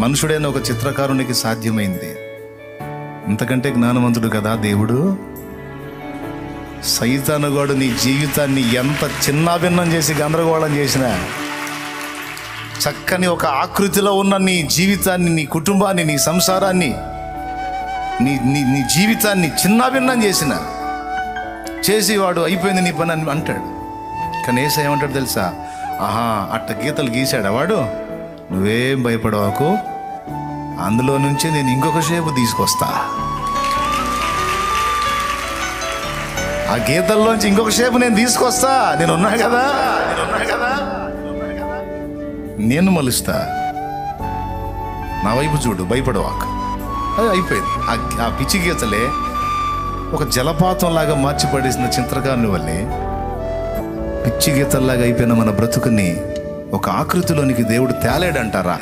మనుషుడైన ఒక చిత్రకారునికి సాధ్యమైంది. ఇంతకంటే జ్ఞానవంతుడు కదా దేవుడు. సైతానుగాడు నీ జీవితాన్ని ఎంత చిన్నాభిన్నం చేసి గందరగోళం చేసినా, చక్కని ఒక ఆకృతిలో ఉన్న నీ జీవితాన్ని, నీ కుటుంబాన్ని, నీ సంసారాన్ని, నీ జీవితాన్ని చిన్నాభిన్నం చేసి వాడు అయిపోయింది నీ పని అని అంటాడు. కానీ యేసయ్య ఏమంటాడు తెలుసా? ఆహా, అట్ట గీతలు గీశాడా వాడు, నువ్వేం భయపడవాకు, అందులో నుంచి నేను ఇంకొక షేపు తీసుకొస్తా, ఆ గీతల్లోంచి ఇంకొక షేపు నేను తీసుకొస్తా, నేనున్నా కదా, నేను మలుస్తా, నా వైపు చూడు, భయపడవాకు. అది అయిపోయింది. ఆ పిచ్చి గీతలే ఒక జలపాతంలాగా మార్చిపడేసిన చిత్రకారుని వల్లే పిచ్చి గీతల్లాగా అయిపోయిన మన బ్రతుకుని ఒక ఆకృతిలోనికి దేవుడు తేలేడంటారా?